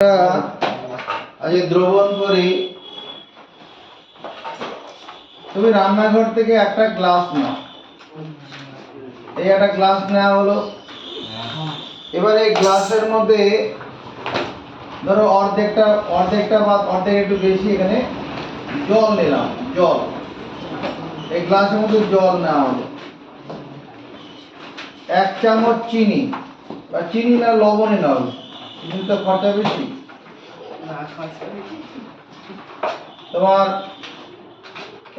আজকে দ্রবণ করি। তুমি রান্নাঘর থেকে একটা গ্লাস নাও, এই একটা গ্লাস নেওয়া হলো। এবার এই গ্লাসের মধ্যে ধরো অর্ধেকটা বা অর্ধেক একটু বেশি এখানে জল নিলাম। জল, এই গ্লাসের মধ্যে জল নেওয়া হলো। 1 চামচ চিনি, বা চিনি না লবণই নাও, চিনি তো খরচা বেশি। তোমার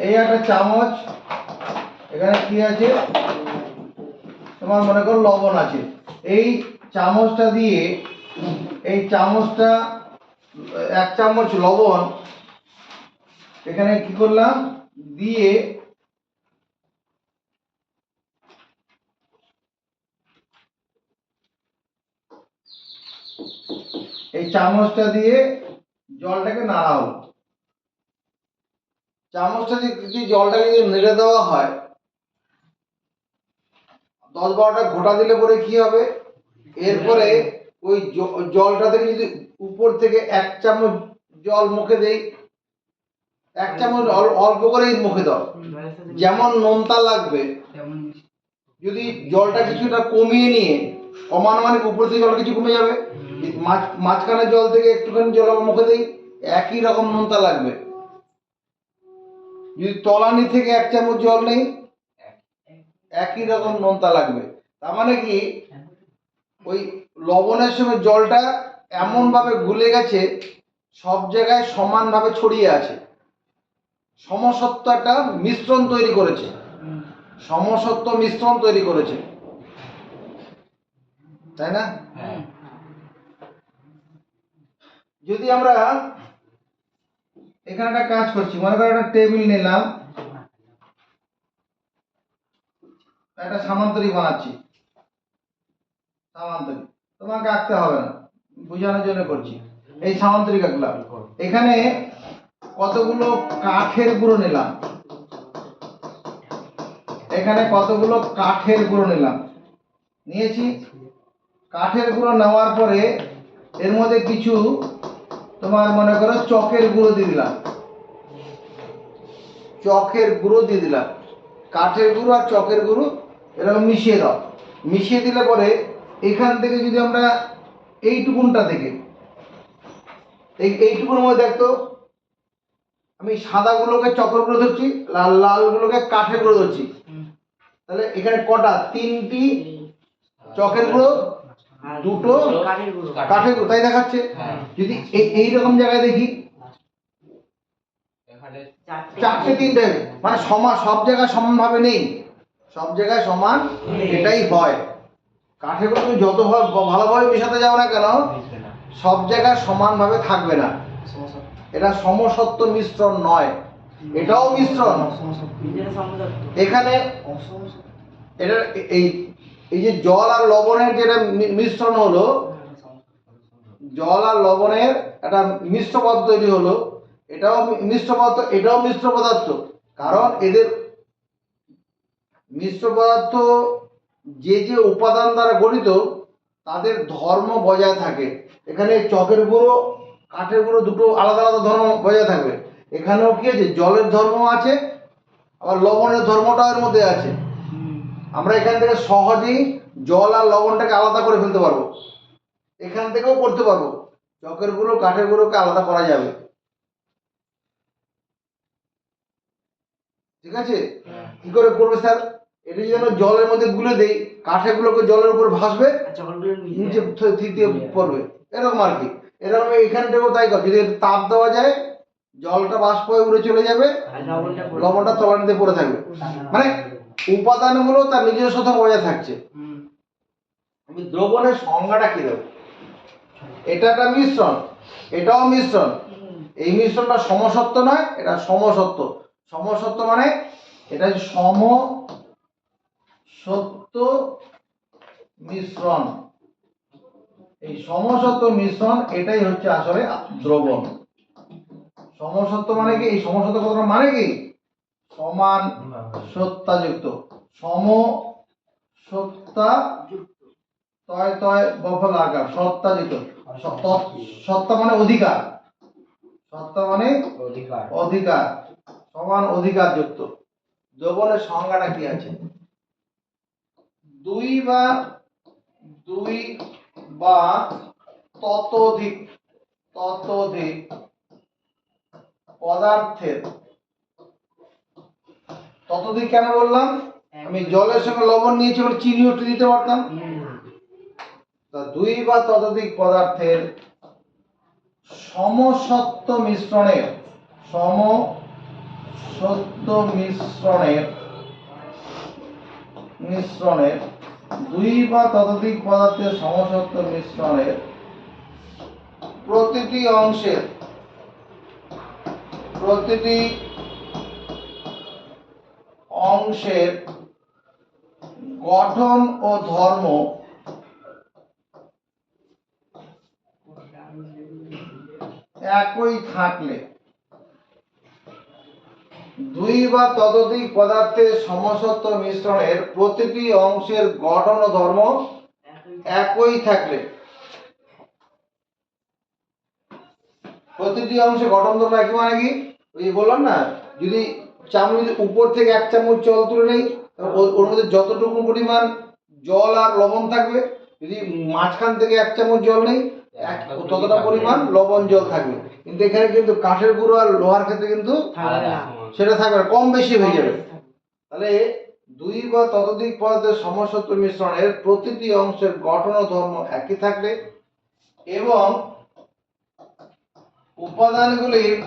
এই একটা চামচ, এখানে কি আছে তোমার মনে করো লবণ আছে। এই চামচটা দিয়ে, এই চামচটা 1 চামচ লবণ এখানে কি করলাম দিয়ে এই চামচটা দিয়ে জলটাকে নাড়া হলো। চামচটা দিয়ে যদি জলটাকে যদি নেড়ে দেওয়া হয়, 10-12টা ঘোটা দিলে পরে কি হবে, এরপরে ওই জলটা থেকে যদি উপর থেকে 1 চামচ জল মুখে দেই, 1 চামচ অল্প করেই মুখে দাও, যেমন নোনতা লাগবে। যদি জলটা কিছুটা কমিয়ে নিয়ে, কমানো মানে উপর থেকে জল কিছু কমে যাবে, মাঝখানে জল থেকে একটুখানি জল মুখে দেই, একই রকম নোনতা লাগবে। যদি তলানি থেকে 1 চামচ জল নেই, একই রকম নোনতা লাগবে। তার মানে কি, ওই লবণের সঙ্গে জলটা এমন ভাবে গুলে গেছে, সব জায়গায় সমানভাবে ছড়িয়ে আছে, সমসত্ব একটা মিশ্রণ তৈরি করেছে, সমসত্ব মিশ্রণ তৈরি করেছে, তাই না? যদি আমরা এখানে একটা কাজ করছি, মনে করো একটা টেবিল নিলাম, একটা সামান্তরিক বানাচ্ছি। সামান্তরিক তোমাকে আঁকতে হবে না, বোঝানোর জন্য করছি। এই সামান্তরিক আঁকলাম, এখানে কতগুলো কাঠের গুঁড়ো নিলাম, এখানে কতগুলো কাঠের গুঁড়ো নিয়েছি। কাঠের গুঁড়ো নেওয়ার পরে এর মধ্যে কিছু তোমার মনে করো চকের গুঁড়ো দিয়ে দিলাম, চকের গুঁড়ো দিয়ে দিলাম। কাঠের গুঁড়ো আর চকের গুঁড়ো এরকম মিশিয়ে দাও। মিশিয়ে দিলে পরে এখান থেকে যদি আমরা এইটুকুনটা থেকে এইটুকুর মধ্যে দেখতো, আমি সাদাগুলোকে চকের গুঁড়ো ধরছি, লালগুলোকে কাঠের গুঁড়ো ধরছি, তাহলে এখানে কটা, 3টি চকের গুঁড়ো, 2টো কাঠের গুঁড়ো, তাই দেখাচ্ছে। যদি এইরকম জায়গায় দেখি 4টে 3টে, মানে সমান, সব জায়গায় সমানভাবে নেই, সব জায়গায় সমান এটাই হয়। কাঠের গুঁড়ো তুমি যত ভালোভাবে মেশাতে যাও না কেন, সব জায়গায় সমানভাবে থাকবে না। এটা সমসত্ব মিশ্রণ নয়, এটাও মিশ্রণ। এখানে এটা এই যে জল আর লবণের যেটা মিশ্রণ হলো, জল আর লবণের একটা মিশ্র পদার্থ তৈরি হলো, এটাও মিশ্র পদার্থ, এটাও মিশ্র পদার্থ। কারণ এদের মিশ্র পদার্থ যে যে উপাদান দ্বারা গঠিত, তাদের ধর্ম বজায় থাকে। এখানে চকের গুঁড়ো, কাঠের গুঁড়ো দুটো আলাদা আলাদা ধর্ম বজায় থাকবে। এখানেও কি আছে, জলের ধর্ম আছে, আবার লবণের ধর্মটাও এর মধ্যে আছে। আমরা এখান থেকে সহজেই জল আর লবণটাকে আলাদা করে ফেলতে পারবো, এখান থেকেও করতে পারবো। চকের গুঁড়ো কাঠের গুঁড়োকে আলাদা করা যাবে, ঠিক আছে? কি করে করবে স্যার? এটা যদি আমরা জলের মধ্যে গুলে দেই, কাঠের গুলোকে জলের উপর ভাসবে, নিচে থিতিয়ে পড়বে, এরকম আর কি। এরকম এইখানটাও তাই কর, যদি তাপ দেওয়া যায়, জলটা বাষ্প হয়ে উড়ে চলে যাবে, লবণটা তলানিতে পড়ে থাকবে। মানে উপাদানগুলো তার নিজস্ব বজায় থাকছে। আমি দ্রবণের সংজ্ঞাটা কি দেবো? এটা একটা মিশ্রণ, এটাও মিশ্রণ। এই মিশ্রণটা সমসত্ব নয়, এটা সমসত্ব। সমসত্ব মানে এটা সমসত্ব মিশ্রণ। এই সমসত্ব মিশ্রণ এটাই হচ্ছে আসলে দ্রবণ। সমসত্ব মানে কি, এই সমসত্ব কথাটা মানে কি, সমান সত্তাযুক্ত, সমসত্তাযুক্ত, তয় তয় বফল আকার সত্তাযুক্ত। সত্তা মানে অধিকার, সত্তা মানে অধিকার, সমান অধিকার যুক্ত। যৌবনের সংজ্ঞাটা কি আছে? দুই বা ততোধিক পদার্থের, ততোধিক কেন বললাম? আমি জলের সঙ্গে লবণ নিয়েছি বলে চিনি উঠে দিতে পারতাম। দুই বা ততোধিক পদার্থের সমসত্ব মিশ্রণের, দুই বা ততোধিক পদার্থের সমসত্ব মিশ্রণের প্রতিটি অংশের গঠন ও ধর্ম একই থাকলে, দুই বা ততোধিক পদার্থের সমসত্ব মিশ্রণের প্রতিটি অংশের গঠন ও ধর্ম একই থাকলে, প্রতিটি অংশে গঠন ধর্ম একই মানে কি? ওই যে বললাম না, যদি চামচ উপর থেকে এক চামচ জল তুলে নেই, ওর মধ্যে যতটুকু পরিমাণ জল আর লবণ থাকবে, যদি মাঝখান থেকে এক চামচ জল নেই, ততটা পরিমাণ লবণ জল থাকবে। কিন্তু এখানে কিন্তু কাঠের গুঁড়ো আর লোহার ক্ষেত্রে কিন্তু সেটা থাকবে না, কম বেশি হয়ে যাবে। তাহলে দুই বা ততোধিক পদার্থের সমসত্ব মিশ্রণের প্রতিটি অংশের গঠন ও ধর্ম একই থাকলে এবং উপাদানগুলির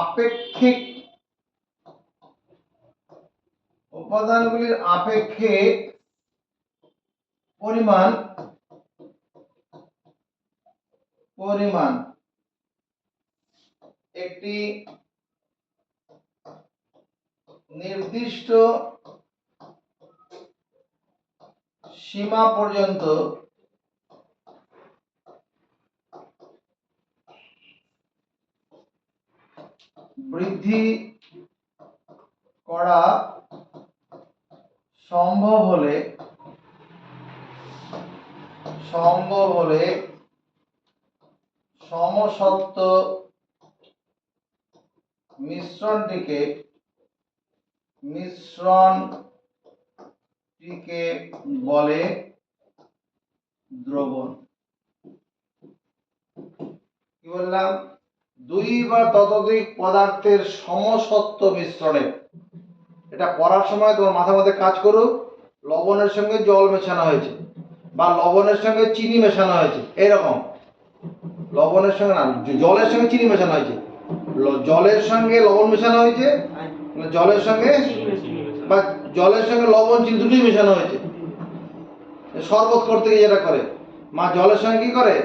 আপেক্ষিক পরিমাণ একটি নির্দিষ্ট সীমা পর্যন্ত বৃদ্ধি করা সম্ভব হলে সমসত্ব মিশ্রণটিকে বলে দ্রবণ। কি বললাম? দুই বা ততোধিক পদার্থের সমসত্ব মিশ্রণে, এটা পড়ার সময় তোমার মাথার মধ্যে কাজ করুক, লবণের সঙ্গে জল মেশানো হয়েছে বা লবণের সঙ্গে চিনি মেশানো হয়েছে, এরকম। লবণের সঙ্গে না, জলের সঙ্গে চিনি মেশানো হয়েছে, জলের সঙ্গে লবণ মেশানো হয়েছে, জলের সঙ্গে বা জলের সঙ্গে লবণ চিনি দুটোই মেশানো হয়েছে। শরবত করতে গিয়ে যেটা করে মা, জলের সঙ্গে কি করে?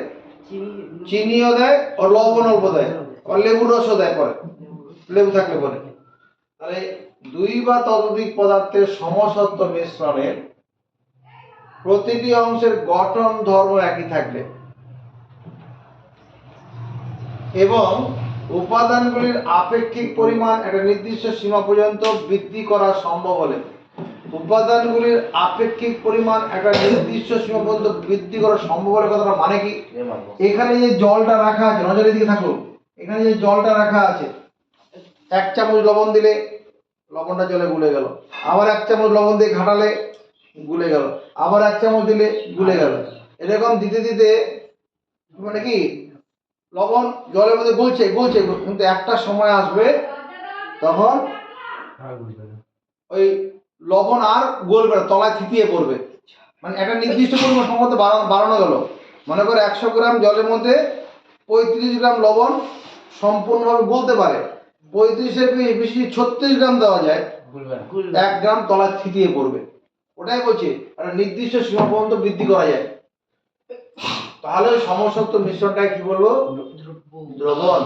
চিনিও দেয় আর লবণ অল্প দেয়, আর লেবুর রসও দেয় পরে, লেবু থাকলে পরে। তাহলে দুই বা ততোধিক পদার্থের সমসত্ব মিশ্রণের প্রতিটি অংশের গঠন ধর্ম একই থাকলে এবং উপাদানগুলির আপেক্ষিক পরিমাণ একটা নির্দিষ্ট সীমা পর্যন্ত বৃদ্ধি করা সম্ভব হলে, উপাদানগুলির আপেক্ষিক পরিমাণ একটা নির্দিষ্ট সীমা পর্যন্ত বৃদ্ধি করা সম্ভব হলে কথাটা মানে কি? এখানে যে জলটা রাখা আছে, নজরের দিকে থাকুন, এখানে যে জলটা রাখা আছে, এক চামচ লবণ দিলে লবণটা জলে গুলে গেল, আবার এক চামচ লবণ দিয়ে ঘাটালে গুলে গেল, আবার এক চামচ দিলে গুলে গেল। এরকম দিতে দিতে মানে কি লবণ জলের মধ্যে গুলছে, কিন্তু একটা সময় আসবে তখন ওই লবণ আর গলবে না, তলায় থিতিয়ে পড়বে। মানে একটা নির্দিষ্ট পরিমাণ সম্ভবত বাড়ানো গেল, মনে করে 100 গ্রাম জলের মধ্যে 35 গ্রাম লবণ সম্পূর্ণভাবে গলতে পারে, 35-এর বেশি 36 গ্রাম দেওয়া যায়, 1 গ্রাম তলায় থিতিয়ে পড়বে। ওটাই বলছি, একটা নির্দিষ্ট সীমা পর্যন্ত বৃদ্ধি করা যায়। তাহলে সমসত্ব মিশ্রণটাকে কি বলবো? দ্রবণ।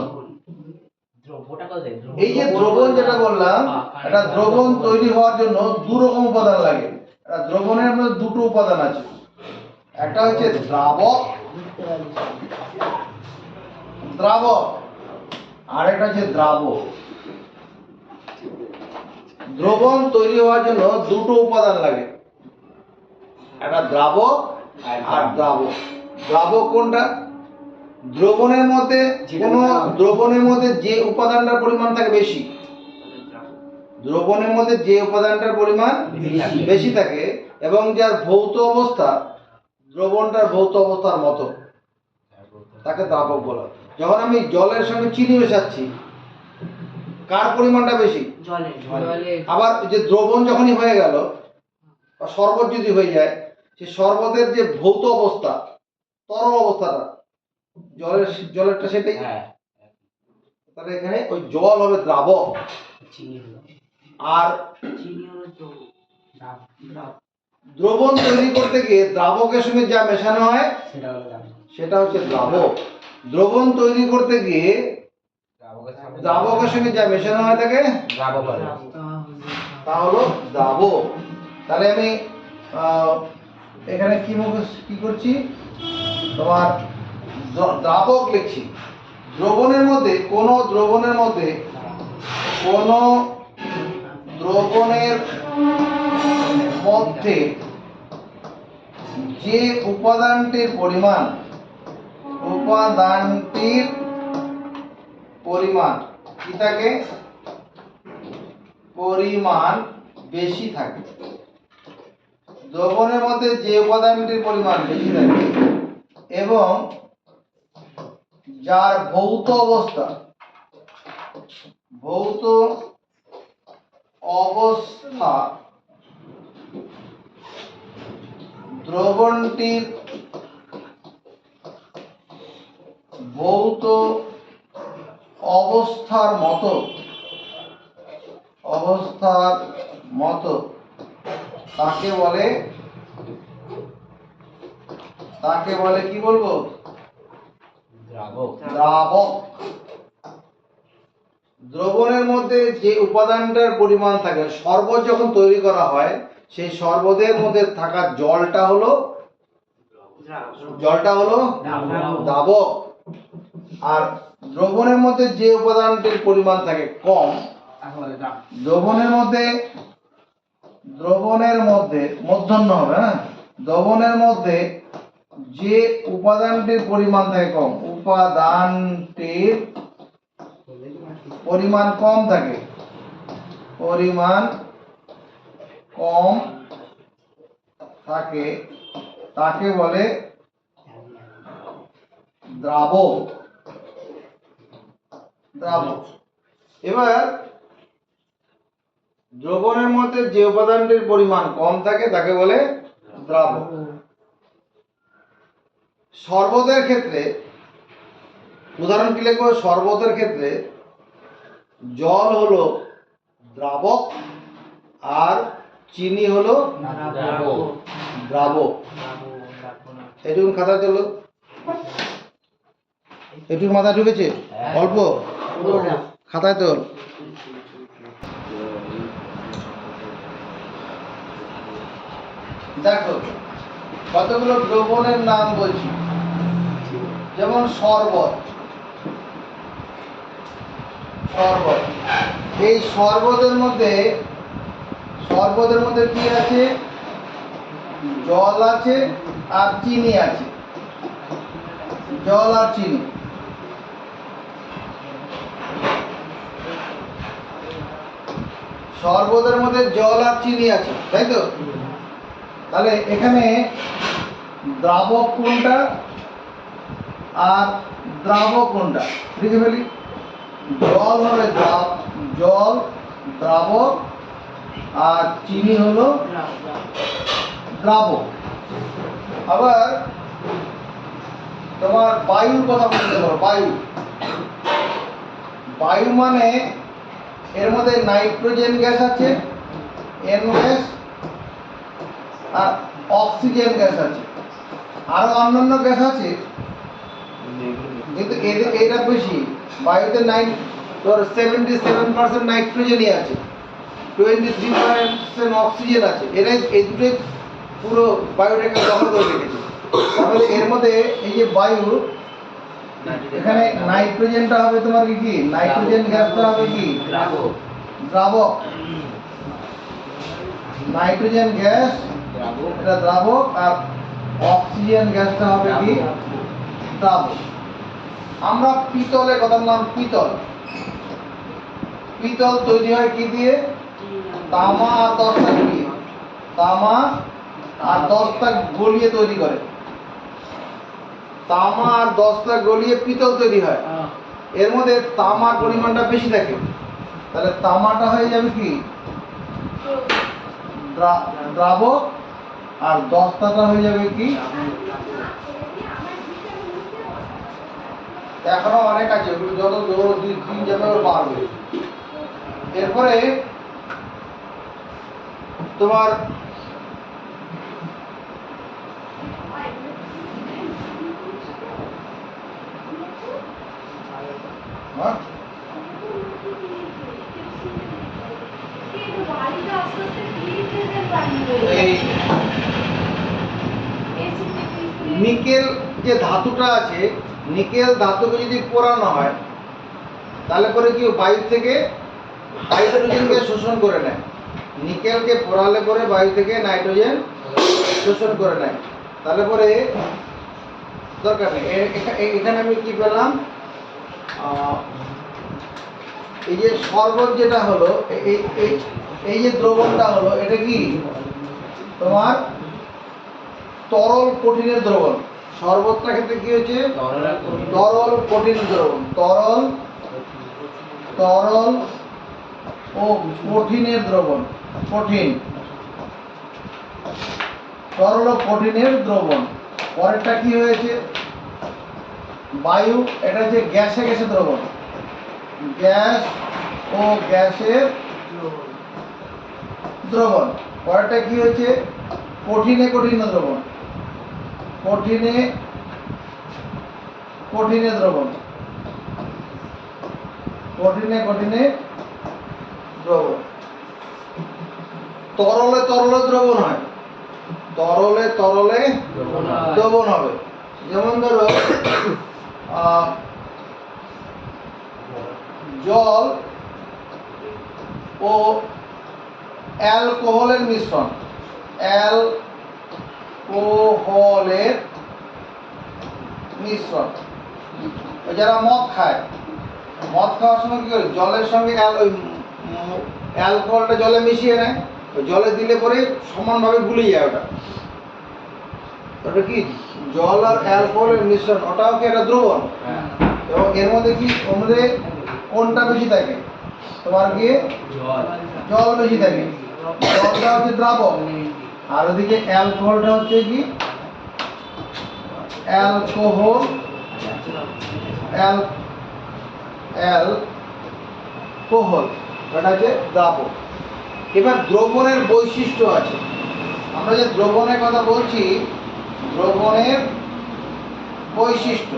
এই যে দ্রবণ যেটা বললাম, এটা দ্রবণ তৈরি হওয়ার জন্য দু রকম উপাদান লাগে। এটা দ্রবণের মধ্যে দুটো উপাদান আছে, একটা হচ্ছে দ্রাবক আর একটা হচ্ছে দ্রাবক। দ্রবণ তৈরি হওয়ার জন্য দুটো উপাদান লাগে, একটা দ্রাবক আর দ্রাবক। দ্রাবক কোনটা? দ্রবণের মধ্যে কোনো দ্রবণের মধ্যে যে উপাদানটার পরিমাণ থাকে বেশি, দ্রবণের মধ্যে যে উপাদানটার পরিমাণ বেশি থাকে এবং যার ভৌত অবস্থা দ্রবণটার ভৌত অবস্থার মতো, তাকে দ্রাবক বলা হয়। যখন আমি জলের সঙ্গে চিনি মেশাচ্ছি, কার পরিমাণটা বেশি? জলের। আবার যে দ্রবণ যখনই হয়ে গেল বা শরবত যদি হয়ে যায়, সেই শরবতের যে ভৌত অবস্থা, তরল অবস্থাটা জলেরটা সেটাই। তাহলে এখানে ওই জল হবে দ্রাবক, আর দ্রবণ তৈরি করতে গিয়ে দ্রাবকের সঙ্গে যা মেশানো হয় সেটা হচ্ছে দ্রাবক। দ্রবণ তৈরি করতে গিয়ে দ্রাবকের সঙ্গে যা মেশানো হয় তাকে তা হলো দ্রাবক। তাহলে আমি এখানে কি করছি, তোমার দ্রাবক লিখছি। দ্রবণের মধ্যে কোনো দ্রবণের মধ্যে যে উপাদানটির পরিমাণ কি থাকে? পরিমাণ বেশি থাকে। দ্রবণের মধ্যে যে উপাদানটির পরিমাণ বেশি থাকে এবং যার ভৌত অবস্থা দ্রবণটির ভৌত অবস্থার মতো তাকে বলে কি বলবো? দ্রাবক। দ্রবণের মধ্যে যে উপাদানটার পরিমাণ থাকে, শরবত যখন তৈরি করা হয়, সেই শরবতের মধ্যে থাকা জলটা হলো দ্রাবক। আর দ্রবণের মধ্যে যে উপাদানটির পরিমাণ থাকে কম, দ্রবণের মধ্যে মূর্ধন্য হবে, হ্যাঁ, দ্রবণের মধ্যে যে উপাদানটির পরিমাণ থাকে কম, উপাদানটির পরিমাণ কম থাকে, তাকে বলে দ্রাবক। এবার দ্রবণের মধ্যে যে উপাদানটির পরিমাণ কম থাকে তাকে বলে দ্রাবক। শরবতের ক্ষেত্রে উদাহরণ কি লিখবো? শরবতের ক্ষেত্রে জল হলো দ্রাবক আর চিনি হলো দ্রাবক। এটুকু খাতা চলো, এটুকু মাথা ঢুকেছে? অল্প খাতায় তোল। দেখো কতগুলো দ্রবণের নাম বলছি, যেমন শরবত। এই শরবতের মধ্যে কি আছে? জল আছে আর চিনি আছে। জল আর চিনি। শরবতের মধ্যে জল আর চিনি আছে, তাই তো? তাহলে এখানে দ্রাবক কোনটা আর দ্রাবক কোনটা লিখে ফেলি। জল হবে দ্রাবক আর চিনি হলো দ্রাবক। আবার তোমার বায়ুর কথা বলতে পারো। বায়ু মানে এর মধ্যে নাইট্রোজেন গ্যাস আছে, এন গ্যাস, আর অক্সিজেন গ্যাস আছে, আরো অন্যান্য গ্যাস আছে, কিন্তু এরা বেশি। বায়ুতে 77% নাইট্রোজেনই আছে, 23% অক্সিজেন আছে। এই দুটোই পুরো বায়ুটাকে দখল করে রেখেছে। তাহলে এর মধ্যে এই যে বায়ু, এখানে নাইট্রোজেনটা হবে তোমার কি? নাইট্রোজেন গ্যাসটা হবে কি? দ্রাবক। নাইট্রোজেন গ্যাস এটা দ্রাবক, আর অক্সিজেন গ্যাসটা হবে কি দ্রাবক। আমরা পিতলের কথা বললাম, পিতল। পিতল তৈরি হয় কি দিয়ে? তামা আর দস্তা গলিয়ে। তামা আর দস্তা গলিয়ে তৈরি করে। তামা আর দস্তা গলিয়ে পিতল তৈরি হয়। এর মধ্যে তামার পরিমাণটা বেশি থাকে, তাহলে তামাটা হয়ে যাবে কি দ্রাবক, আর দস্তাটা হয়ে যাবে কি। এখনো অনেক আছে, ওগুলো যত দিন যাবে ওর বাড়বে। এরপরে তোমার নিকেল যে ধাতুটা আছে, নিকেল ধাতুকে যদি পোড়ানো হয় তাহলে পরে কি বায়ু থেকে হাইড্রোজেনকে শোষণ করে নেয়। নিকেলকে পোড়ালে পরে বায়ু থেকে নাইট্রোজেন শোষণ করে নেয়। তাহলে পরে দরকার নেই। এখানে আমি কি পেলাম, এই যে শরবত যেটা হলো, এই যে দ্রবণটা হলো, এটা কি তোমার তরল কঠিনের দ্রবণ। শরবতটা ক্ষেত্রে কি হয়েছে? তরল কঠিন দ্রবণ। তরল ও কঠিনের দ্রবণ। কঠিন, তরল ও কঠিনের দ্রবণ। পরেরটা কি হয়েছে? বায়ু, এটা হচ্ছে গ্যাসে গ্যাসে দ্রবণ। গ্যাস ও গ্যাসের দ্রবণ। পরেরটা কি হচ্ছে? কঠিনে কঠিন দ্রবণ। কঠিনে কঠিনে দ্রবণ। কঠিনে কঠিনে দ্রবণ। তরলে তরলে দ্রবণ হয়। তরলে তরলে দ্রবণ হবে। যেমন ধরো জল ও অ্যালকোহলের মিশ্রণ। অ্যালকোহলের মিশ্রণ। যারা মদ খায়, মদ খাওয়ার সময় কি করে? জলের সঙ্গে অ্যালকোহলটা জলে মিশিয়ে নেয়, জলে দিলে পরে সমানভাবে গুলে যায় ওটা। ওটা কি জল আর অ্যালকোহলের মিশ্রণ, ওটাও কি একটা দ্রবণ। এবং এর মধ্যে কি কোনটা বেশি থাকে? তোমার কি জল বেশি থাকে। জলটা হচ্ছে দ্রাবক, আর ওদিকে অ্যালকোহলটা হচ্ছে কি অ্যালকোহল। অ্যালকোহল এটা হচ্ছে দ্রাবক। এবার দ্রবণের বৈশিষ্ট্য আছে। আমরা যে দ্রবণের কথা বলছি, দ্রবণের বৈশিষ্ট্য।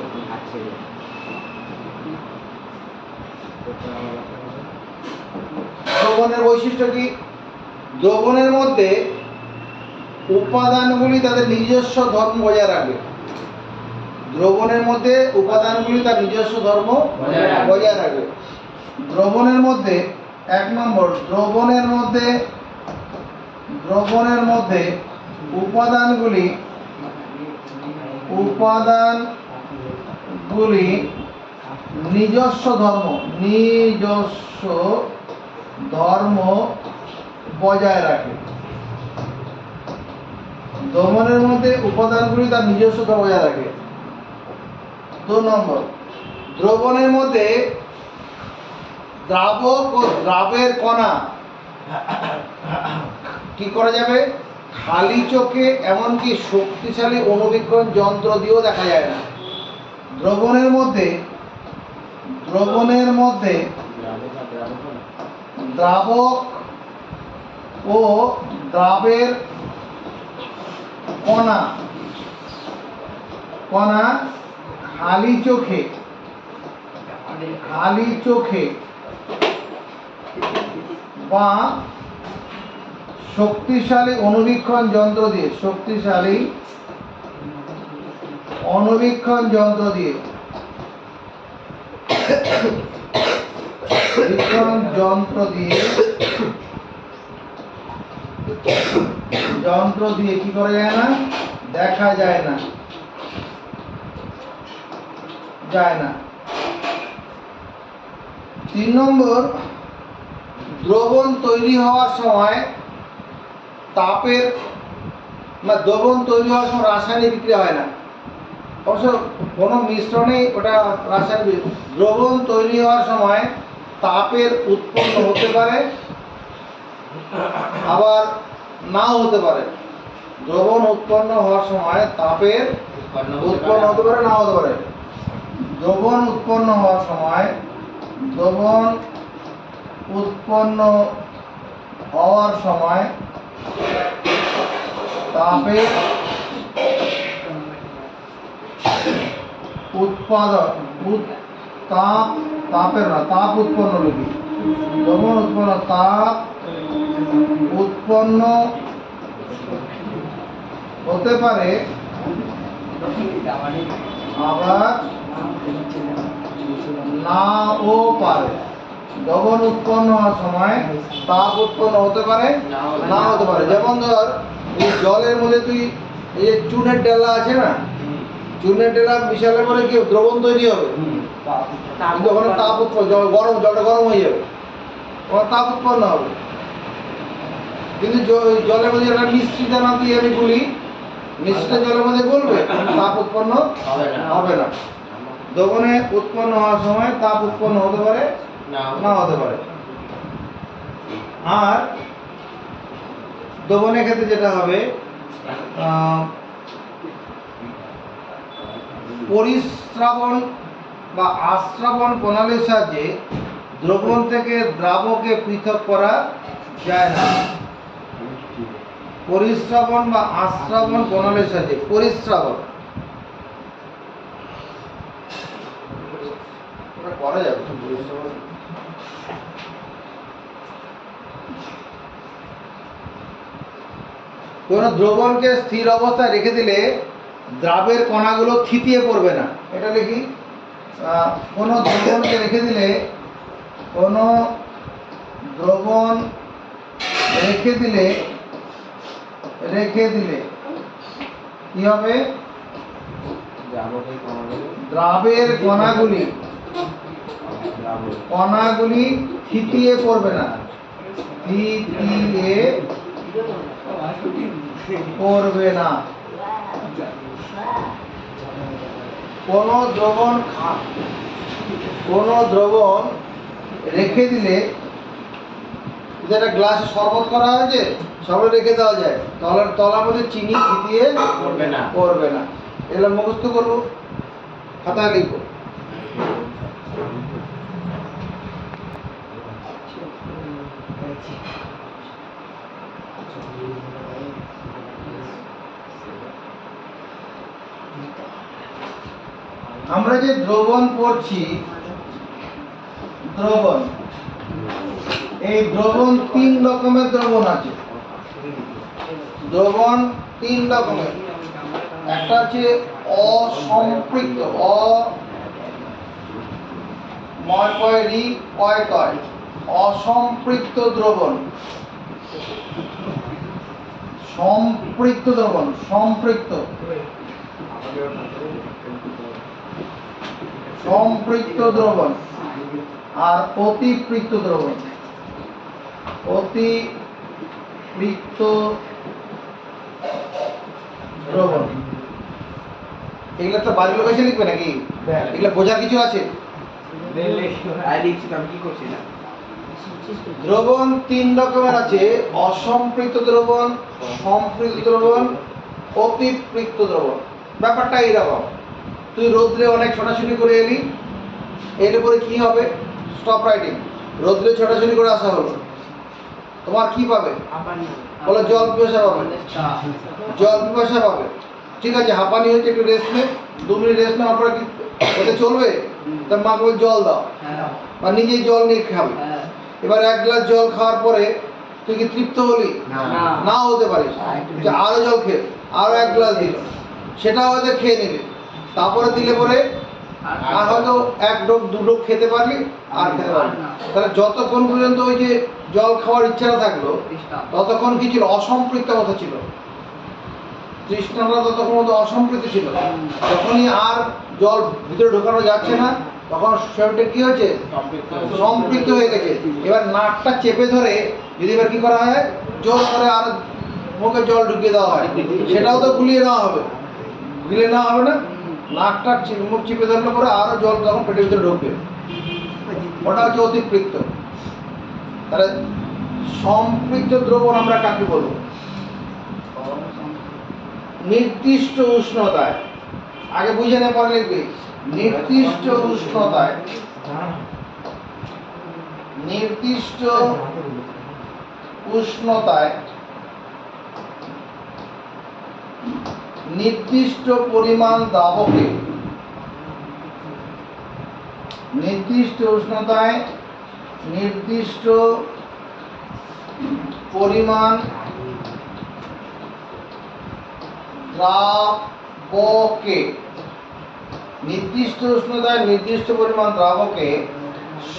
দ্রবণের বৈশিষ্ট্য কি? দ্রবণের মধ্যে উপাদানগুলি তাদের নিজস্ব ধর্ম বজায় রাখবে। দ্রবণের মধ্যে উপাদানগুলি তার নিজস্ব ধর্ম বজায় রাখবে। দ্রবণের মধ্যে 1 নম্বর, দ্রবণের মধ্যে উপাদানগুলি নিজস্ব ধর্ম বজায় রাখে। দ্রবণের মধ্যে উপাদানগুলি তার নিজস্ব ধর্ম বজায় রাখে। 2 নম্বর, দ্রবণের মধ্যে দ্রাবক ও দ্রাবের কণা কি করা যাবে? খালি চোখে, এমনকি শক্তিশালী অণুবীক্ষণ যন্ত্র দিয়েও দেখা যায় না। দ্রবণের মধ্যে দ্রাবক ও দ্রাবের কণা খালি চোখে বা শক্তিশালী অণুবীক্ষণ যন্ত্র দিয়ে যন্ত্র দিয়ে কি করা যায় না, দেখা যায় না, যায় না। 3 নম্বর, দ্রবণ তৈরি হওয়ার সময় তাপের দ্রবণ তৈরি হওয়ার সময় রাসায়নিক বিক্রিয়া হয় না। অবশ্য কোনো মিশ্রণেই ওটা রাসায়নিক। দ্রবণ তৈরি হওয়ার সময় তাপের উৎপন্ন হতে পারে, আবার নাও হতে পারে। দ্রবণ উৎপন্ন হওয়ার সময় তাপের উৎপন্ন হতে পারে, নাও হতে পারে। দ্রবণ উৎপন্ন হওয়ার সময়, দ্রবণ উৎপন্ন হওয়ার সময় তাপের উৎপাদন, তাপ উৎপন্ন লিখি। দ্রবণ উৎপন্ন, তাপ উৎপন্ন হতে পারে, আবার নাও পারে। দ্রবণ উৎপন্ন হওয়ার সময় তাপ উৎপন্ন হতে পারে, না হতে পারে। যেমন ধর, এই জলের মধ্যে তুই এই যে চুনের ডেলা আছে না, চুনের ডেলা মিশালে পরে কি দ্রবণ তৈরি হবে, কিন্তু ওখানে তাপ উৎপন্ন, জলটা গরম হয়ে যাবে, ওখানে তাপ উৎপন্ন হবে। কিন্তু জলের মধ্যে একটা মিষ্টি দানা দিয়ে আমি গুলি, মিষ্টিটা জলের মধ্যে গলবে, তাপ উৎপন্ন হবে না। দ্রবণে উৎপন্ন হওয়ার সময় তাপ উৎপন্ন হতে পারে, না হতে পারে। আর দ্রবণের ক্ষেত্রে যেটা হবে, পরিস্রাবণ বা আস্রাবণ প্রণালীর সাহায্যে দ্রবণ থেকে দ্রাবকে পৃথক করা যায় না। পরিস্রাবণ বা আস্রাবণ প্রণালীর সাহায্যে, পরিস্রাবণ করা যাবে। কোন দ্রবণকে স্থির অবস্থায় রেখে দিলে দ্রাবের কণাগুলো থিতিয়ে পড়বে না। এটা লিখি, কোনো দ্রবণকে রেখে দিলে, কোনো দ্রবণ রেখে দিলে কি হবে, দ্রাবের কণাগুলি থিতিয়ে পড়বে না, থিতিয়ে পড়বে না। কোন দ্রবণ রেখে দিলে, যেটা গ্লাসে শরবত করা হয়েছে, শরবত রেখে দেওয়া যায়, তলার মধ্যে চিনি থিতিয়ে পড়বে না। এগুলো মুখস্থ করবো, খাতায় লিখবো। আমরা যে দ্রবণ পড়ছি, দ্রবণ, এই দ্রবণ 3 রকমের দ্রবণ আছে। দ্রবণ 3 রকমের। একটা হচ্ছে অসম্পৃক্ত, অসম্পৃক্ত দ্রবণ। সম্পৃক্ত দ্রবণ, সম্পৃক্ত দ্রবণ, আর অতিপৃক্ত দ্রবণ। অতিপৃক্ত দ্রবণ, এগুলো তো বাড়ির লোক এসে লিখবে নাকি? এগুলো বোঝার কিছু আছে? দ্রবণ 3 রকমের আছে, অসম্পৃক্ত দ্রবণ, সম্পৃক্ত দ্রবণ, অতিপৃক্ত দ্রবণ। ব্যাপারটা এইরকম, তুই রোদ্রে অনেক ছোটাছুটি করে এলি, এর উপরে কি হবে, স্টপ রাইটিং। রোদ্রে ছোটাছুটি করে আসা হলো, তোমার কি পাবে? বলে জল পিপাসা পাবে, জল পিপাসা পাবে। ঠিক আছে, হাঁপানি হচ্ছে, একটু রেস্ট নে, 2 মিনিট রেস্ট নেওয়ার পরে কি ওটা চলবে? তার মা বলে জল দাও, বা নিজেই জল নিয়ে খাবে। এবার 1 গ্লাস জল খাওয়ার পরে তুই কি তৃপ্ত হলি? না হতে পারিস, আরো জল খেয়ে আরো 1 গ্লাস দিল, সেটা হয়তো খেয়ে নেবে। তারপরে দিলে পরে আর হয়তো এক ডোক দু ডোক খেতে পারলি আর খেতে পারলি না। তাহলে যতক্ষণ পর্যন্ত ওই যে জল খাওয়ার ইচ্ছাটা থাকলো ততক্ষণ কি ছিল? অসম্পৃক্ত কথা ছিল। তৃষ্ণাটা ততক্ষণ মতো অসম্পৃক্ত ছিল। যখনই আর জল ভিতরে ঢোকানো যাচ্ছে না তখন শরীরটা কি হয়েছে? সম্পৃক্ত হয়ে গেছে। এবার নাকটা চেপে ধরে যদি এবার কি করা হয়, জোর করে আর মুখে জল ঢুকিয়ে দেওয়া হয়, সেটাও তো গুলিয়ে নেওয়া হবে। গুলিয়ে নেওয়া হবে না? নাকটা মুখ চিপে ধরলে পরে আরো জল তখন পেটের ভিতরে ঢুকবে, ওটা হচ্ছে অতিপৃক্ত। তাহলে সম্পৃক্ত দ্রবণ আমরা কাকে বলবো? নির্দিষ্ট উষ্ণতায়, আগে বুঝে নে পরে লিখবি। নির্দিষ্ট উষ্ণতায়, নির্দিষ্ট উষ্ণতায় নির্দিষ্ট পরিমাণ দ্রাবকে, নির্দিষ্ট উষ্ণতায় নির্দিষ্ট পরিমাণ দ্রাবকে, নির্দিষ্ট উষ্ণতায় নির্দিষ্ট পরিমাণ দ্রাবকে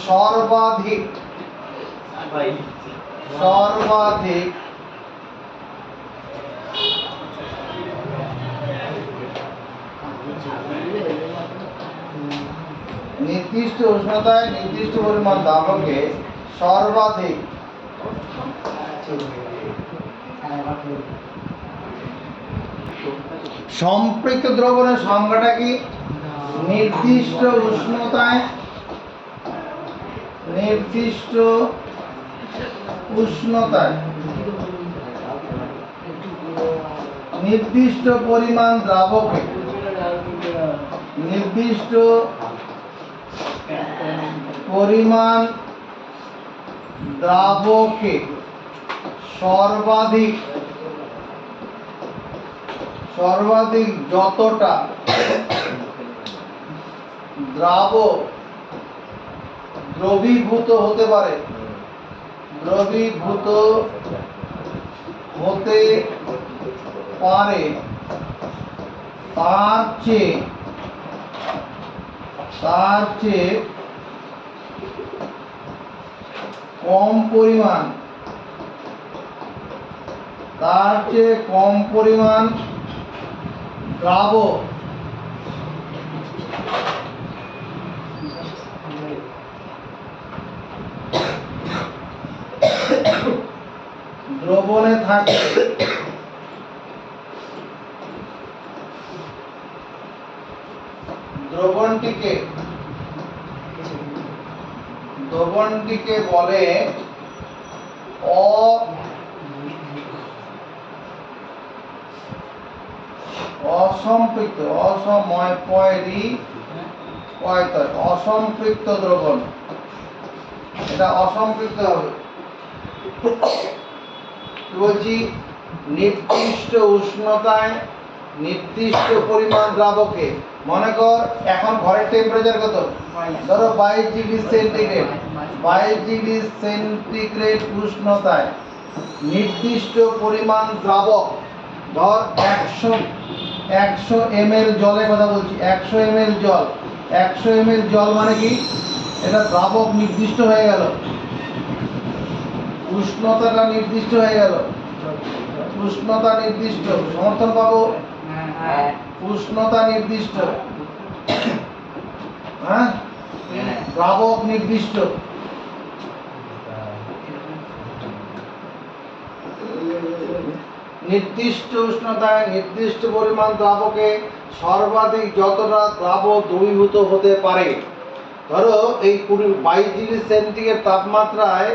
সর্বাধিক সর্বাধিক নির্দিষ্ট উষ্ণতায় নির্দিষ্ট পরিমাণ দ্রাবকে সর্বাধিক সম্পৃক্ত দ্রবণের সংজ্ঞাটা কি? নির্দিষ্ট উষ্ণতায় নির্দিষ্ট উষ্ণতায় নির্দিষ্ট পরিমাণ দ্রাবকে, নির্দিষ্ট পরিমাণ দ্রাবকে সর্বাধিক সর্বাধিক যতটা দ্রবীভূত হতে পারে, দ্রবীভূত হতে পারে তার চেয়ে কম পরিমাণ, তার চেয়ে কম পরিমাণ দ্রাবক দ্রবণে থাকে, দ্রবণটিকে বলে অসম্পৃক্ত, অসম্পৃক্ত দ্রবণ। এটা অসম্পৃক্ত হবে। বলছি নির্দিষ্ট উষ্ণতায় নির্দিষ্ট পরিমাণ দ্রাবকে, মনে কর এখন ঘরের টেম্পারেচার কত? ধরো 22 ডিগ্রি সেন্টিগ্রেড। 22 ডিগ্রি সেন্টিগ্রেড উষ্ণতায় নির্দিষ্ট পরিমাণ দ্রাবক, ধর 100 ml জলের কথা বলছি, 100 ml জল। 100 ml জল মানে কি? এটা দ্রাবক নির্দিষ্ট হয়ে গেল, উষ্ণতাটা নির্দিষ্ট হয়ে গেল, উষ্ণতা নির্দিষ্ট, সমর্থন পাবো? উষ্ণতা নির্দিষ্ট, হ্যাঁ, দ্রাবক নির্দিষ্ট। নির্দিষ্ট উষ্ণতায় নির্দিষ্ট পরিমাণ দ্রাবকে সর্বাধিক যতটা দ্রাবক দ্রবীভূত হতে পারে। ধরো এই 22 ডিগ্রি সেন্টিগ্রেড তাপমাত্রায়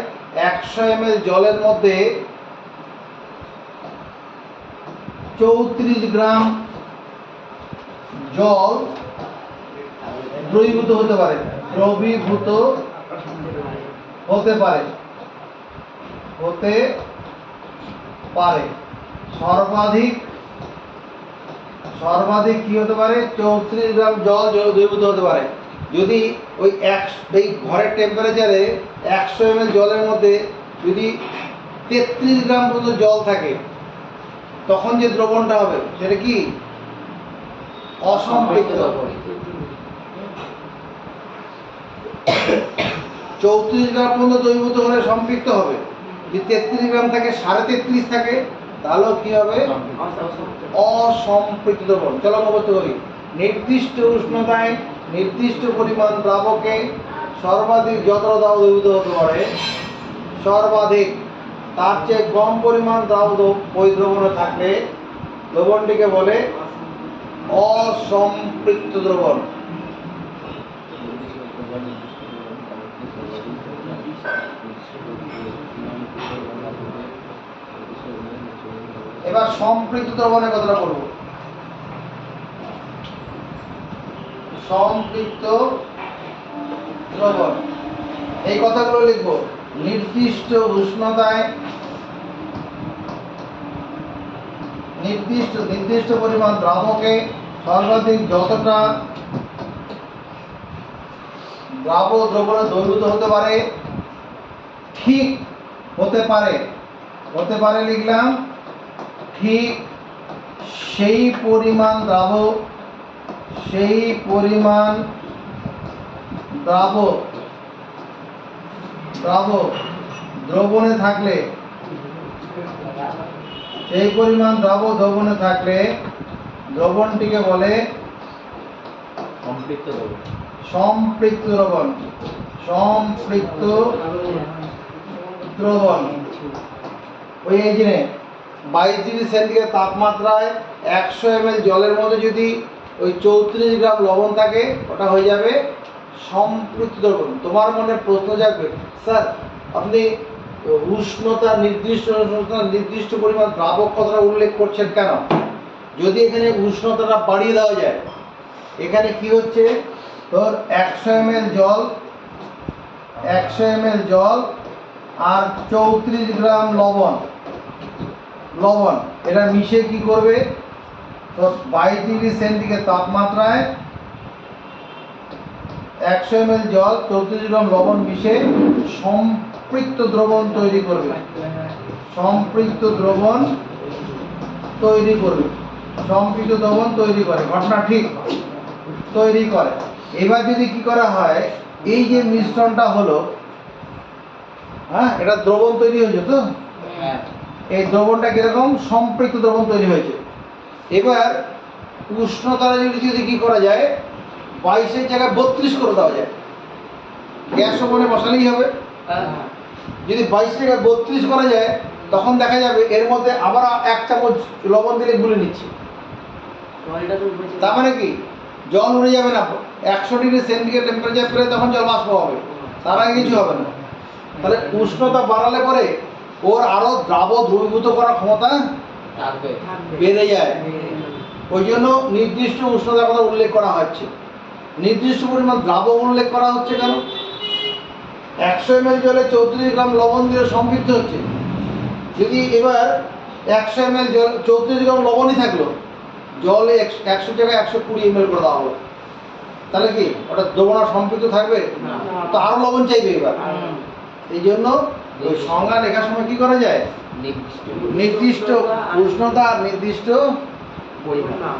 100 ml জলের মধ্যে 34 গ্রাম জল দ্রবীভূত হতে পারে, দ্রবীভূত হতে পারে, হতে পারে। সর্বাধিক কি হতে পারে? 34 গ্রাম জল দ্রবীভূত হতে পারে। যদি ওই এই ঘরের টেম্পারেচারে 100 ml জলের মধ্যে যদি 33 গ্রাম পর্যন্ত জল থাকে, তখন যে দ্রবণটা হবে সেটা কি? অসম্পৃক্ত। 34 গ্রাম পর্যন্ত দ্রবীভূত হলে সম্পৃক্ত হবে। যদি 33 গ্রাম থাকে, 33.5 থাকে, তাহলেও কি হবে? অসম্পৃক্ত দ্রবণ। চলো মুখস্থ করি। নির্দিষ্ট উষ্ণতায় নির্দিষ্ট পরিমাণ দ্রাবকে সর্বাধিক যতটা দ্রাবক দ্রবীভূত হতে পারে, সর্বাধিক তার চেয়ে কম পরিমাণ দ্রাবক ওই দ্রবণে থাকলে দ্রবণটিকে বলে অসম্পৃক্ত দ্রবণ। এবার সম্পৃক্ত দ্রবণের কথাটা বলবো। সম্পৃক্ত দ্রবণ, এই কথাগুলো লিখবো। নির্দিষ্ট উষ্ণতায় নির্দিষ্ট পরিমাণ দ্রাবকে সর্বাধিক যতটা দ্রাবক দ্রবণে দ্রবীভূত হতে পারে, ঠিক হতে পারে লিখলাম, ঠিক সেই পরিমাণ দ্রাবক দ্রবণে থাকলে, সেই পরিমাণ দ্রাবক দ্রবণে থাকলে দ্রবণটিকে বলে সম্পৃক্ত দ্রবণ। সম্পৃক্ত দ্রবণ। ওই এই যে 22 ডিগ্রি সেন্টিগ্রেড তাপমাত্রায় 100 ml জলের মধ্যে যদি ওই 34 গ্রাম লবণ থাকে, ওটা হয়ে যাবে সম্পৃক্ত দ্রবণ। তোমার মনে প্রশ্ন জাগবে, স্যার আপনি নির্দিষ্ট পরিমাণ দ্রাবক কথাটা উল্লেখ করছেন কেন? যদি এখানে উষ্ণতাটা বাড়িয়ে দেওয়া যায়, এখানে কি হচ্ছে, তোর 100 ml জল আর 34 গ্রাম লবণ এটা মিশে কি করবে, তোর 22 ডিগ্রি সেন্টিগ্রেড তাপমাত্রায় 100 ml জল 34 গ্রাম লবণ মিশে সম্পৃক্ত দ্রবণ তৈরি করবে। সম্পৃক্ত দ্রবণ তৈরি করে। ঘটনা ঠিক, তৈরি করে। এবার যদি কি করা হয়, এই যে মিশ্রণটা হলো, হ্যাঁ, এটা দ্রবণ তৈরি হয়েছে তো, এই দ্রবণটা কিরকম? সম্পৃক্ত দ্রবণ তৈরি হয়েছে। এবার উষ্ণতা যদি কি করা যায়, 22-এর জায়গায় 32 করে দেওয়া যায়, গ্যাস ওভেনে বসালেই হবে। যদি 22 জায়গায় 32 করা যায়, তখন দেখা যাবে এর মধ্যে আবার 1 চামচ লবণ দিলে গুলে নিচ্ছে। তার মানে কি, জল উড়ে যাবে না। 100 ডিগ্রি সেন্টিগ্রেড টেম্পারেচার পেলে তখন জল বাষ্প হবে, তার আগে কিছু হবে না। তাহলে উষ্ণতা বাড়ালে পরে ওর আরো দ্রবীভূত করার ক্ষমতা বেড়ে যায়। ওই জন্য নির্দিষ্ট উষ্ণতার কথা উল্লেখ করা হচ্ছে, নির্দিষ্ট পরিমাণ দ্রাবক উল্লেখ করা হচ্ছে। কেন? 100 ml জলে 34 গ্রাম লবণ দিয়ে সম্পৃক্ত হচ্ছে। যদি এবার 100 ml জল 34 গ্রাম লবণই থাকলো, জলে 100 জায়গায় 120 ml করে দেওয়া হলো, তাহলে কি ওটা দ্রবণ সম্পৃক্ত থাকবে? তো আরো লবণ চাইবে এবার। এই জন্য ওই সংজ্ঞা লেখার সময় কি করা যায়, নির্দিষ্ট উষ্ণতা আর নির্দিষ্ট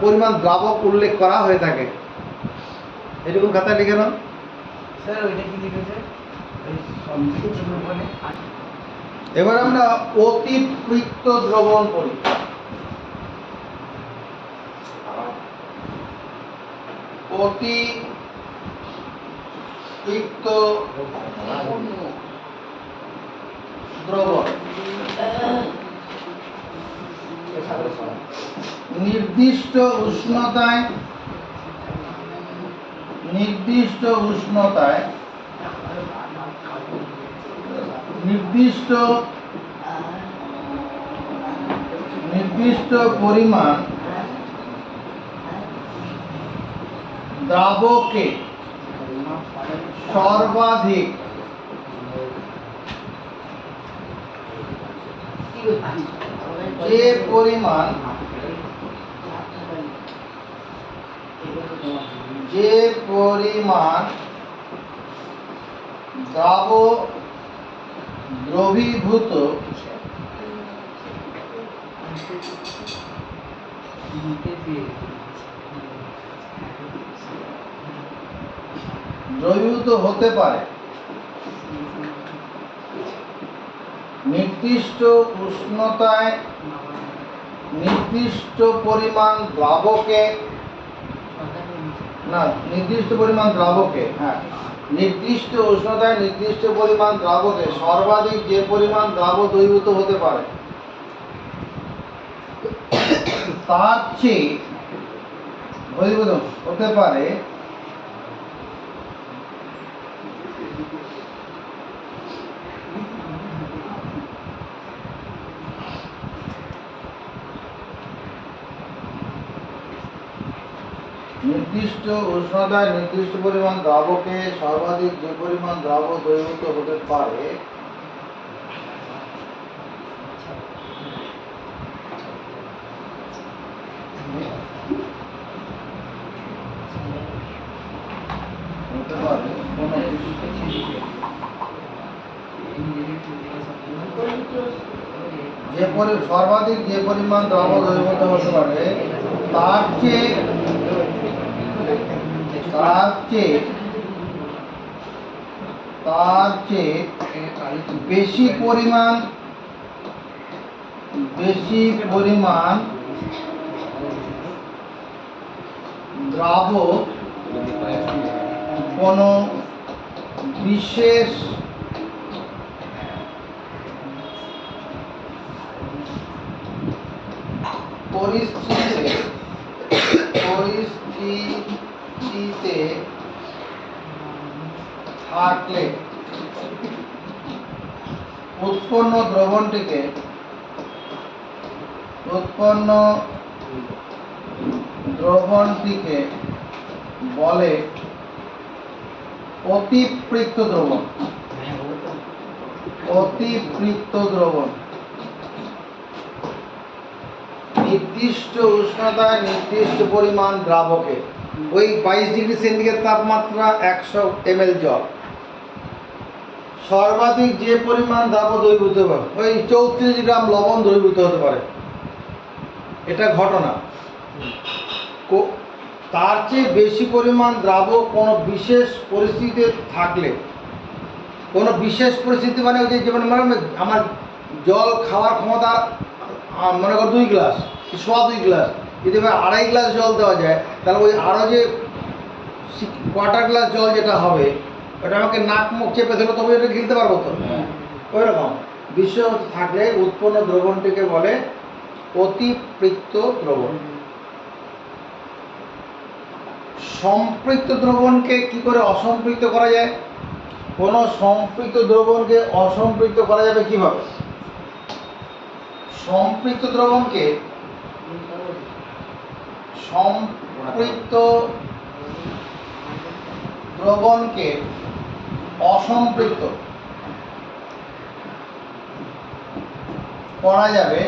পরিমাণ দ্রাবক উল্লেখ করা হয়ে থাকে। এরকম খাতায় লিখে নাও। স্যার ওইটা কি লিখেছে? এবার আমরা অতিপৃক্ত দ্রবণ পড়ি। অতিপৃক্ত দ্রবণ নির্দিষ্ট উষ্ণতায় নির্দিষ্ট পরিমাণ দ্রাবকে সর্বাধিক যে পরিমাণ দ্রবীভূত দ্রবীভূত হতে পারে নির্দিষ্ট উষ্ণতায় নির্দিষ্ট পরিমাণ দ্রাবকে নির্দিষ্ট পরিমাণ দ্রাবকে নির্দিষ্ট উষ্ণতায় নির্দিষ্ট পরিমাণ দ্রাবকে সর্বাধিক যে পরিমাণ দ্রাবক দ্রবীভূত হতে পারে তার চেয়ে দ্রবীভূত হতে পারে নির্দিষ্ট উষ্ণতায় নির্দিষ্ট পরিমাণ দ্রাবকে সর্বাধিক যে পরিমাণ দ্রাবক দ্রবীভূত হতে পারে সর্বাধিক যে পরিমাণ দ্রাবক দ্রবীভূত হতে পারে তার চেয়ে বেশি পরিমাণ দ্রাবক কোনো বিশেষ পরিস্থিতিতে থাকলে উৎপন্ন দ্রবণটিকে বলে অতিপৃক্ত দ্রবণ। নির্দিষ্ট উষ্ণতায় নির্দিষ্ট পরিমাণ দ্রাবকে, ওই 22 ডিগ্রি সেন্টিগ্রেড তাপমাত্রা 100 ml জল, সর্বাধিক যে পরিমাণ দ্রাবক দ্রবীভূত হবে ওই 34 গ্রাম লবণ দ্রবীভূত হতে পারে। এটা ঘটনা। তার চেয়ে বেশি পরিমাণ দ্রাবক কোনো বিশেষ পরিস্থিতিতে থাকলে, কোনো বিশেষ পরিস্থিতি মানে ওই যে যেমন আমার জল খাওয়ার ক্ষমতা মনে কর 2 গ্লাস, 2 গ্লাস, যদি 2.5 গ্লাস জল দেওয়া যায় তাহলে ওই আরও যে কোয়ার্টার গ্লাস জল যেটা হবে ওটা আমাকে নাক মুখ চেপে দেবো, তবে এটা গিলতে পারবো তো। ওই রকম বিষয় থাকলে উৎপন্ন দ্রবণটিকে বলে অতিপৃক্ত দ্রবণ। সম্পৃক্ত দ্রবণকে কি করে অসম্পৃক্ত করা যায়? কোনো সম্পৃক্ত দ্রবণকে অসম্পৃক্ত করা যাবে কিভাবে? সম্পৃক্ত দ্রবণকে অসম্পৃক্ত করা যাবে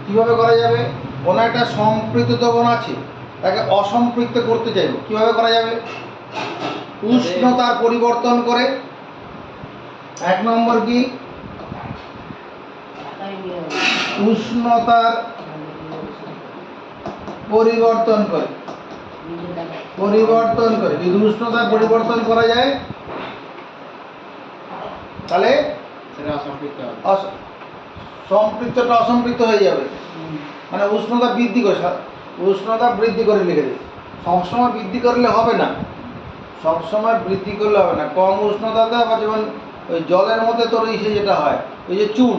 কিভাবে করা যাবে? কোনো একটা সম্পৃক্ত দ্রবণ আছে, তাকে অসম্পৃক্ত করতে চাইব, কিভাবে করা যাবে? উষ্ণতার পরিবর্তন করে। 1 নম্বর কি? উষ্ণতার পরিবর্তন করে। যদি উষ্ণতার পরিবর্তন করা যায় তাহলে সম্পৃক্তটা অসম্পৃক্ত হয়ে যাবে। মানে উষ্ণতা বৃদ্ধি করে লিখে দিই। সবসময় বৃদ্ধি করলে হবে না, কম উষ্ণতাতে আবার যেমন ওই জলের মধ্যে তোর ইসে যেটা হয় ওই যে চুন,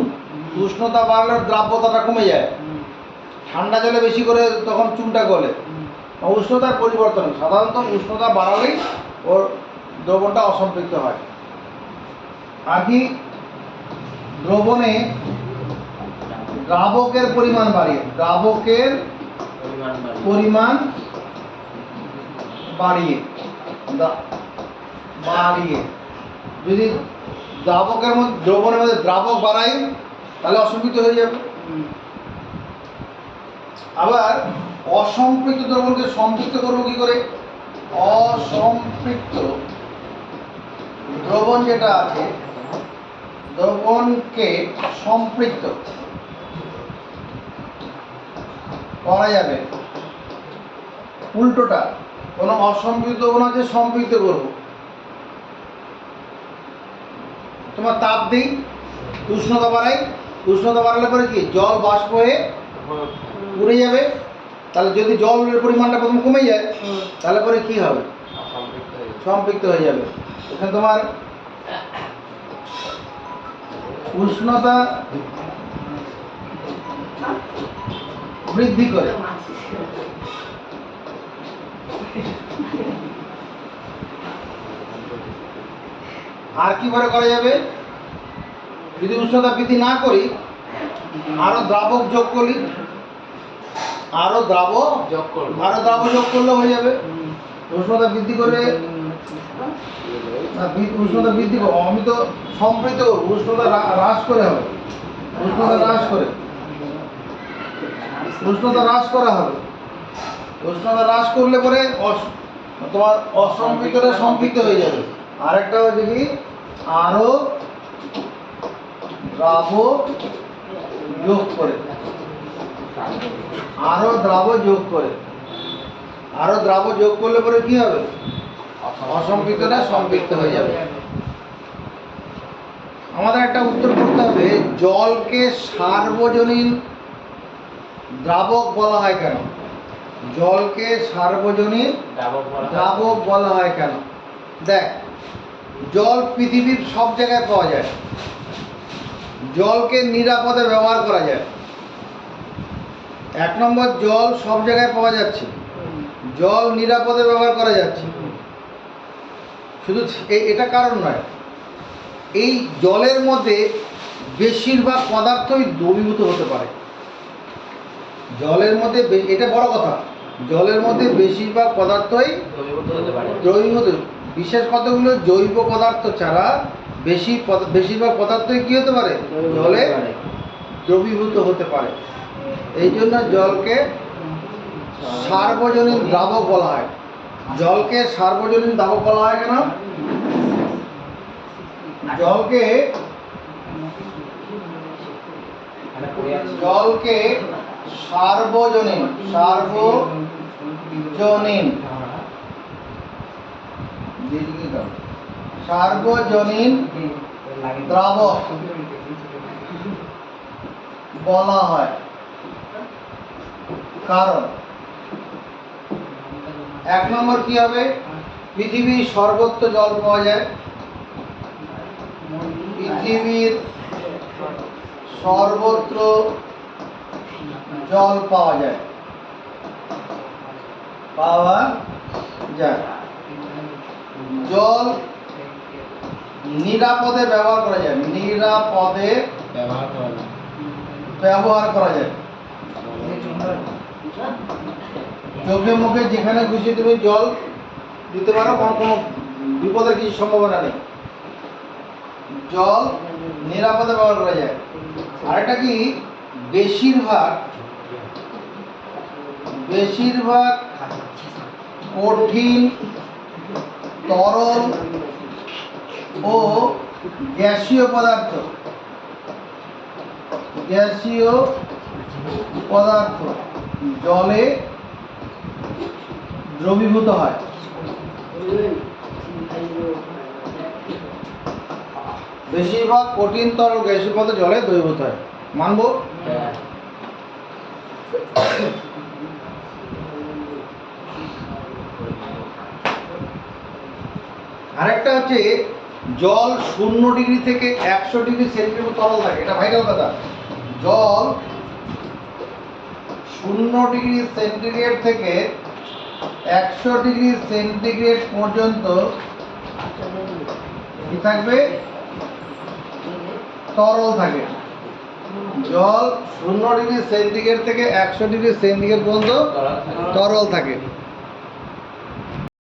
উষ্ণতা বাড়লে দ্রাব্যতাটা কমে যায়, ঠান্ডা জলে বেশি করে তখন চুনটা গলে। উষ্ণতার পরিবর্তন, সাধারণত উষ্ণতা বাড়ালেই ওর দ্রবণটা অসম্পৃক্ত হয়। আগে দ্রবণে দ্রাবকের পরিমাণ বাড়িয়ে যদি দ্রাবকের মধ্যে দ্রবণের মধ্যে দ্রাবক বাড়াই তাহলে অসম্পৃক্ত হয়ে যাবে। আবার অসম্পৃক্ত দ্রবণকে সম্পৃক্ত করবো কি করে? অসম্পৃক্ত দ্রবণ যেটা আছে, দ্রবণকে সম্পৃক্ত করা যাবে উল্টোটা। কোনো অসম্পৃক্ত কোনো আছে সম্পৃক্ত করবো। তোমার তাপ দিই, উষ্ণতা বাড়াই, উষ্ণতা বাড়ালে পরে কি জল বাষ্প হয়ে উড়ে যাবে। তাহলে যদি জলের পরিমাণটা প্রথম কমে যায় তাহলে পরে কি হবে? সম্পৃক্ত হয়ে যাবে। এখানে তোমার উষ্ণতা বৃদ্ধি করে। আর কি করে করা যাবে? যদি উষ্ণতা বৃদ্ধি না করি, আরো দ্রাবক যোগ করি, আরো দ্রাবক যোগ করলে হয়ে যাবে। উষ্ণতা বৃদ্ধি করে, উষ্ণতা বৃদ্ধি করবো, আমি তো সম্পৃক্ত করবো, উষ্ণতা হ্রাস করে হবে, উষ্ণতা হ্রাস করে, উষ্ণতা হ্রাস করা হবে। উষ্ণতা হ্রাস করলে পরে তোমার অসম্পৃক্তটা সম্পৃক্ত হয়ে যাবে। আরেকটা হচ্ছে কি আরো দ্রাবক যোগ করে, আরো দ্রাবক যোগ করে, আরো দ্রাবক যোগ করলে পরে কি হবে? অসম্পৃক্তটা সম্পৃক্ত হয়ে যাবে। আমাদের একটা উত্তর করতে হবে, জলকে সার্বজনীন দ্রাবক বলা হয় কেন? জলকে সার্বজনীন দ্রাবক বলা হয় কেন? দেখ, জল পৃথিবীর সব জায়গায় পাওয়া যায়, জলকে নিরাপদে ব্যবহার করা যায়। এক নম্বর, জল সব জায়গায় পাওয়া যাচ্ছে, জল নিরাপদে ব্যবহার করা যাচ্ছে। শুধু এটা কারণ নয়, এই জলের মধ্যে বেশিরভাগ পদার্থই দ্রবীভূত হতে পারে। জলের মধ্যে এটা বড় কথা, জলের মধ্যে বেশিরভাগ পদার্থই দ্রবীভূত। বিশেষ কতগুলো জৈব পদার্থ ছাড়া বেশিরভাগ পদার্থই কি হতে পারে? জলে দ্রবীভূত হতে পারে। এই জন্য জলকে সার্বজনীন দ্রাবক বলা হয়। জলকে সার্বজনীন দ্রাবক বলা হয় কেন? জলকে সার্বজনীন সার্বজনীন দ্রাবক বলা হয়। কারণ এক নম্বর কি হবে? পৃথিবীর সর্বত্র জল পাওয়া যায়, পৃথিবীর সর্বত্র জল পাওয়া যায়, জল নিরাপদে ব্যবহার করা যায়, নিরাপদে ব্যবহার করা যায়। চোখে মুখে যেখানে খুশি তুমি জল দিতে পারো, কোনো বিপদের কিছু সম্ভাবনা নেই। জল নিরাপদে ব্যবহার করা যায়। আরেকটা কি, বেশিরভাগ কঠিন, তরল ও গ্যাসীয় পদার্থ জলে দ্রবীভূত হয়। বেশিরভাগ কঠিন, তরল, গ্যাসীয় পদার্থ জলে দ্রবীভূত হয়। মানবো? আরেকটা হচ্ছে, জল 0 ডিগ্রি থেকে 100 ডিগ্রি সেন্টিগ্রেড তরল থাকে। এটা ভাইটাল কথা। জল 0 ডিগ্রি সেন্টিগ্রেড থেকে 100 ডিগ্রি সেন্টিগ্রেড পর্যন্ত কি থাকবে? তরল থাকে। জল 0 ডিগ্রি সেন্টিগ্রেড থেকে 100 ডিগ্রি সেন্টিগ্রেড পর্যন্ত তরল থাকে।